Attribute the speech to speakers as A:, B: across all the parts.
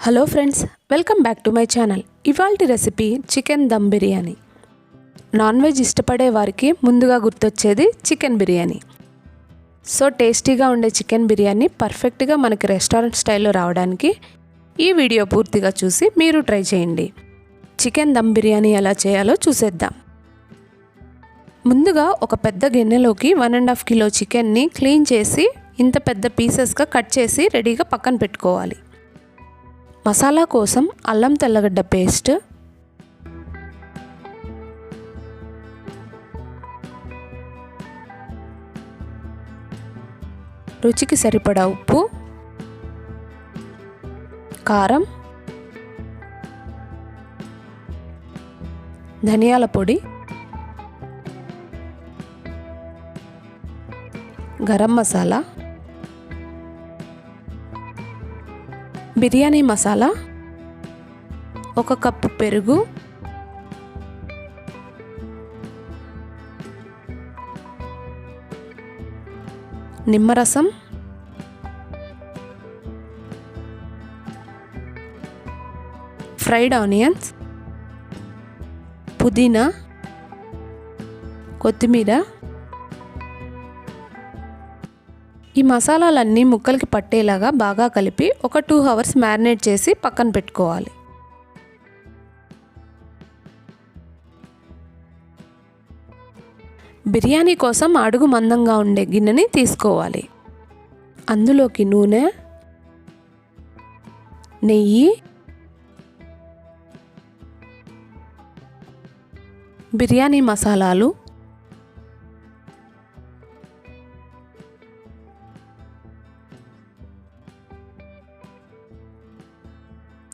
A: Hello friends, welcome back to my channel. ఇవాల్టి recipe chicken dum biryani. Non veg ఇష్టపడే వారికి ముందుగా గుర్తొచ్చేది చికెన్ బిర్యానీ. సో టేస్టీగా ఉండే చికెన్ బిర్యానీ పర్ఫెక్ట్గా మనకి రెస్టారెంట్ స్టైల్లో రావడానికి ఈ వీడియో పూర్తిగా చూసి మీరు ట్రై చేయండి. చికెన్ దమ్ బిర్యానీ ఎలా చేయాలో చూసేద్దాం. ముందుగా ఒక పెద్ద గిన్నెలోకి 1.5 కిలో చికెన్ని క్లీన్ చేసి ఇంత పెద్ద పీసెస్గా కట్ చేసి రెడీగా పక్కన పెట్టుకోవాలి. మసాలా కోసం అల్లం తెల్లగడ్డ పేస్ట్, రుచికి సరిపడా ఉప్పు, కారం, ధనియాల పొడి, గరం మసాలా, బిర్యానీ మసాలా, 1 కప్పు పెరుగు, నిమ్మరసం, ఫ్రైడ్ ఆనియన్స్, పుదీనా, కొత్తిమీర. ఈ మసాలాలన్నీ ముక్కలకి పట్టేలాగా బాగా కలిపి ఒక 2 అవర్స్ మ్యారినేట్ చేసి పక్కన పెట్టుకోవాలి. బిర్యానీ కోసం అడుగు మందంగా ఉండే గిన్నెని తీసుకోవాలి. అందులోకి నూనె, నెయ్యి, బిర్యానీ మసాలాలు,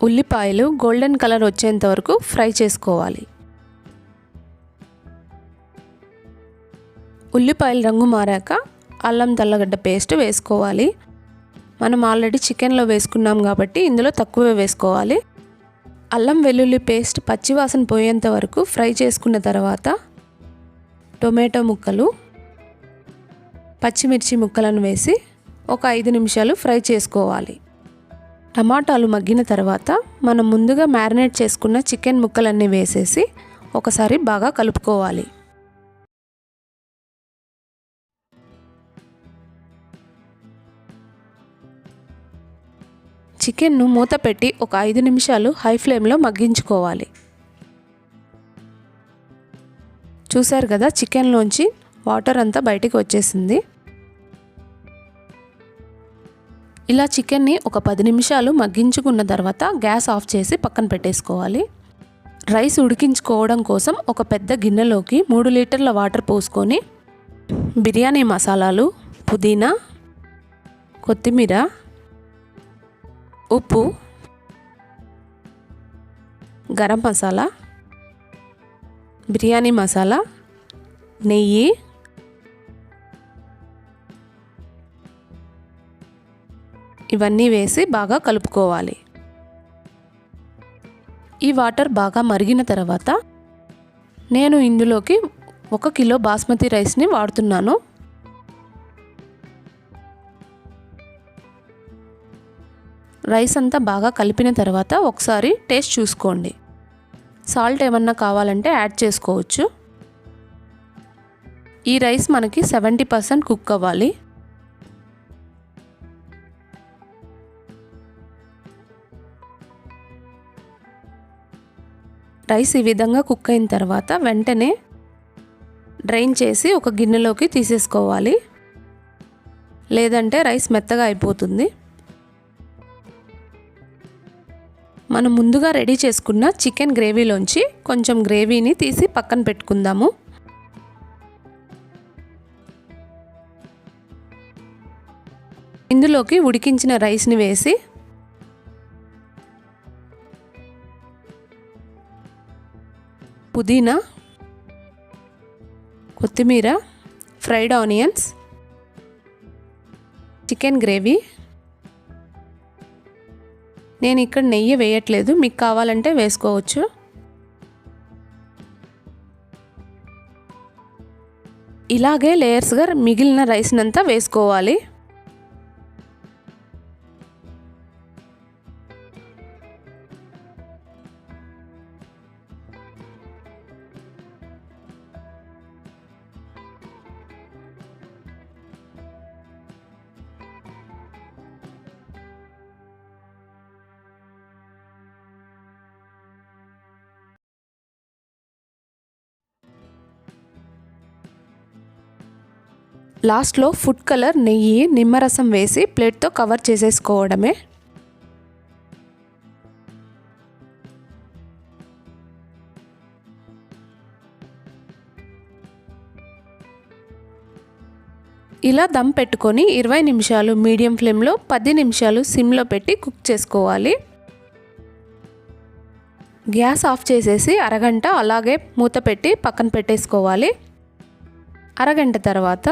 A: ఉల్లిపాయలు గోల్డెన్ కలర్ వచ్చేంత వరకు ఫ్రై చేసుకోవాలి. ఉల్లిపాయలు రంగు మారాక అల్లం తెల్లగడ్డ పేస్ట్ వేసుకోవాలి. మనం ఆల్రెడీ చికెన్లో వేసుకున్నాం కాబట్టి ఇందులో తక్కువే వేసుకోవాలి. అల్లం వెల్లుల్లి పేస్ట్ పచ్చివాసన పోయేంత వరకు ఫ్రై చేసుకున్న తర్వాత టొమాటో ముక్కలు, పచ్చిమిర్చి ముక్కలను వేసి ఒక 5 నిమిషాలు ఫ్రై చేసుకోవాలి. టమాటాలు మగ్గిన తర్వాత మనం ముందుగా మ్యారినేట్ చేసుకున్న చికెన్ ముక్కలన్నీ వేసేసి ఒకసారి బాగా కలుపుకోవాలి. చికెన్ను మూత పెట్టి ఒక 5 నిమిషాలు హై ఫ్లేమ్లో మగ్గించుకోవాలి. చూసారు కదా, చికెన్లోంచి వాటర్ అంతా బయటికి వచ్చేసింది. ఇలా చికెన్ని ఒక 10 నిమిషాలు మగ్గించుకున్న తర్వాత గ్యాస్ ఆఫ్ చేసి పక్కన పెట్టేసుకోవాలి. రైస్ ఉడికించుకోవడం కోసం ఒక పెద్ద గిన్నెలోకి 3 లీటర్ల వాటర్ పోసుకొని బిర్యానీ మసాలాలు, పుదీనా, కొత్తిమీర, ఉప్పు, గరం మసాలా, బిర్యానీ మసాలా, నెయ్యి, ఇవన్నీ వేసి బాగా కలుపుకోవాలి. ఈ వాటర్ బాగా మరిగిన తర్వాత నేను ఇందులోకి 1 కిలో బాస్మతి రైస్ని వాడుతున్నాను. రైస్ అంతా బాగా కలిపిన తర్వాత ఒకసారి టేస్ట్ చూసుకోండి. సాల్ట్ ఏమన్నా కావాలంటే యాడ్ చేసుకోవచ్చు. ఈ రైస్ మనకి 70% కుక్ అవ్వాలి. రైస్ ఈ విధంగా కుక్ అయిన తర్వాత వెంటనే డ్రైన్ చేసి ఒక గిన్నెలోకి తీసేసుకోవాలి, లేదంటే రైస్ మెత్తగా అయిపోతుంది. మనం ముందుగా రెడీ చేసుకున్న చికెన్ గ్రేవీలోంచి కొంచెం గ్రేవీని తీసి పక్కన పెట్టుకుందాము. ఇందులోకి ఉడికించిన రైస్ని వేసి పుదీనా, కొత్తిమీర, ఫ్రైడ్ ఆనియన్స్, చికెన్ గ్రేవీ. నేను ఇక్కడ నెయ్యి వేయట్లేదు, మీకు కావాలంటే వేసుకోవచ్చు. ఇలాగే లేయర్స్గా మిగిలిన రైస్నంతా వేసుకోవాలి. లాస్ట్లో ఫుడ్ కలర్, నెయ్యి, నిమ్మరసం వేసి ప్లేట్తో కవర్ చేసేసుకోవడమే. ఇలా దమ్ పెట్టుకొని 20 నిమిషాలు మీడియం ఫ్లేమ్లో, 10 నిమిషాలు సిమ్లో పెట్టి కుక్ చేసుకోవాలి. గ్యాస్ ఆఫ్ చేసేసి అరగంట అలాగే మూత పెట్టి పక్కన పెట్టేసుకోవాలి. అరగంట తర్వాత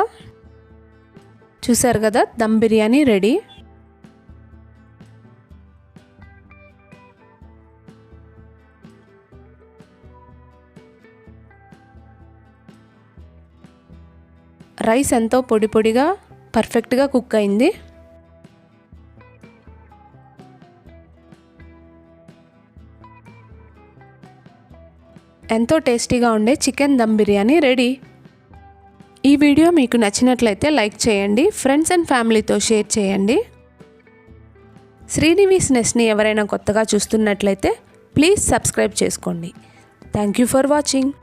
A: చూసారు కదా, దమ్ బిర్యానీ రెడీ. రైస్ ఎంతో పొడి పొడిగా పర్ఫెక్ట్గా కుక్ అయింది. ఎంతో టేస్టీగా ఉండే చికెన్ దమ్ బిర్యానీ రెడీ. ఈ వీడియో మీకు నచ్చినట్లయితే లైక్ చేయండి, ఫ్రెండ్స్ అండ్ ఫ్యామిలీతో షేర్ చేయండి. శ్రీనివాస్ నెస్ట్ని ఎవరైనా కొత్తగా చూస్తున్నట్లయితే ప్లీజ్ సబ్స్క్రైబ్ చేసుకోండి. Thank you for watching.